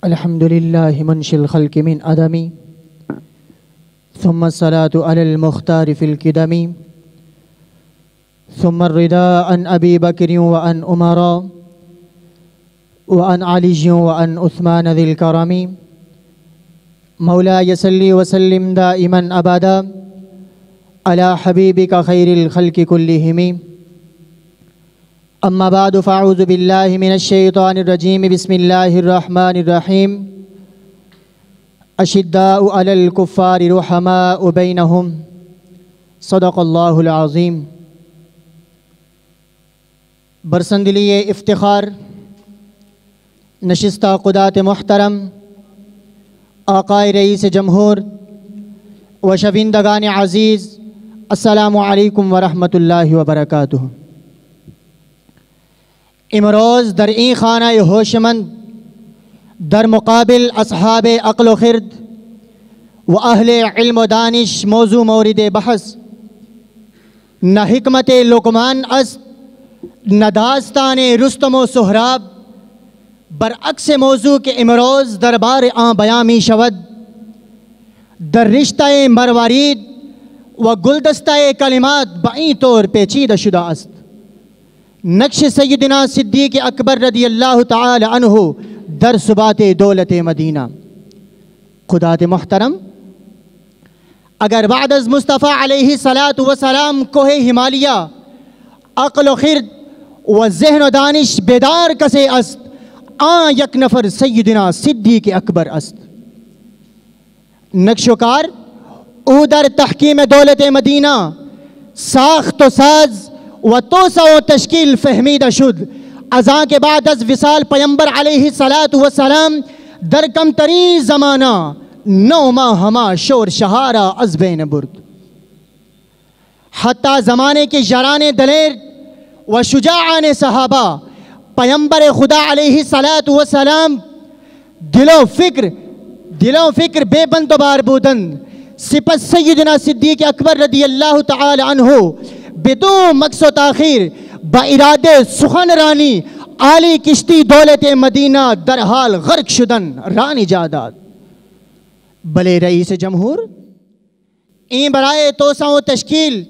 الحمد لله منشي الخلق من أدم ثم الصلاة على المختار في الكدم ثم الرداء عن أبي بكر وعن أمراء وعن علي وعن عثمان ذي الكرم مولاي صل وسلم دائما أبدا على حبيبك خير الخلق كلهم أما بعد فأعوذ بالله من الشيطان الرجيم بسم الله الرحمن الرحيم أشداء على الكفار رحماء بينهم صدق الله العظيم. برسندلی افتخار نشستہ قدات محترم آقائے رئیس جمہور و شویندگان عزیز، السلام علیکم ورحمۃ اللہ وبرکاتہ. امروز در این خانہ ہوشمند در مقابل اصحاب عقل و خرد و اہل علم و دانش موضوع مورد بحث نہ حکمت لقمان است نہ داستان رستم و سہراب، برعکس موضوع کے امروز دربار بیامی شود در رشتہ مروارید و گلدستہ کلمات بائیں طور پیچیدہ شدہ است. نقش سیدنا صدیق اکبر رضی اللہ تعالی عنہ در ثبات دولت مدینہ. خدات محترم، اگر بعد از مصطفیٰ علیہ السلام کوہ ہمالیہ عقل و خرد و ذہن و دانش بیدار کسے است، یک نفر سیدنا صدیق اکبر است. نقش و کار او در تحکیم دولت مدینہ ساخت و ساز و توسع و تشکیل فہمیدہ شد از آن کے بعد از وصال پیمبر علیہ السلام در کم ترین زمانہ 9 ماہ ہما شور شہارہ از بین برد. حتیٰ زمانے کے جران دلیر و شجاعان صحابہ پیمبر خدا علیہ السلام دل و فکر بے بند و بار بودند. سپس سیدنا صدیق اکبر رضی اللہ تعالی عنہ بدون مقص و تاخیر با ارادے سخن رانی عالی کشتی دولت مدینہ در حال غرق شدن رانی جاداد. بلے رئیس جمہور این برائے توسع و تشکیل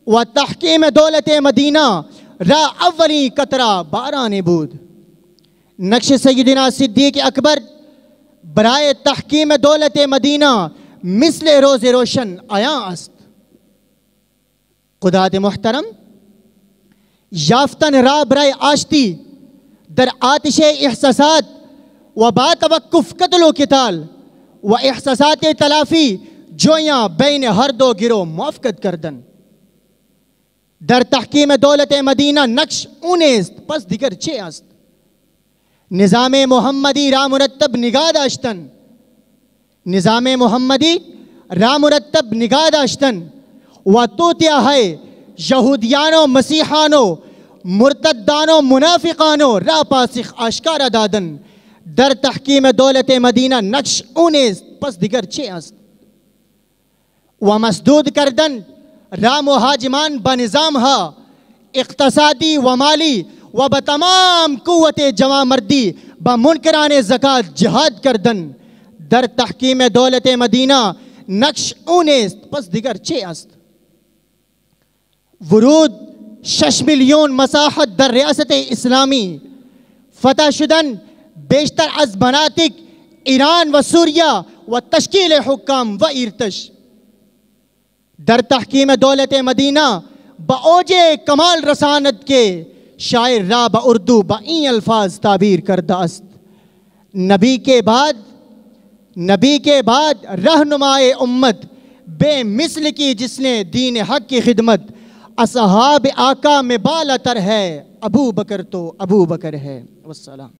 و تحکیم دولت مدینہ را اولی قطرہ باران بود. نقش سیدنا صدیق اکبر برائے تحکیم دولت مدینہ مثل روز روشن آیا است. خدات محترم، یافتن را برائے آشتی در آتش احساسات و با توقف قتل و قتال و احساسات تلافی جویاں بین ہر دو گروہ موافقت کردن. در تحکیم دولت مدینہ نقش اونیست پس دیگر چے است. نظام محمدی را مرتب نگاہ داشتن، نظام محمدی را مرتب نگاہ داشتن و توتیا ہے یہودیانو مسیحانو مرتدانو منافقانو را پاسخ آشکارا دادن. در تحکیم دولت مدینہ نقش اونیست پس دیگر چے است. و مسدود کردن را مہاجمان بنظام ہا اقتصادی و مالی و بتمام قوت جوان مردی بمنکران زکاة جہاد کردن. در تحکیم دولت مدینہ نقش اونیست پس دیگر چے است. ورود 6 میلیون مساحت در ریاست اسلامی فتح شدن بیشتر از مناطق ایران و سوریہ و تشکیل حکام و ارتش. در تحکیم دولت مدینہ با اوج کمال رسانت کے شاعر را با اردو با این الفاظ تعبیر کردہ است. نبی کے بعد رہنمائے امت بے مثل کی جس نے دین حق کی خدمت، اصحاب آقا میں بالا تر ہے، ابو بکر تو ابو بکر ہے. والسلام.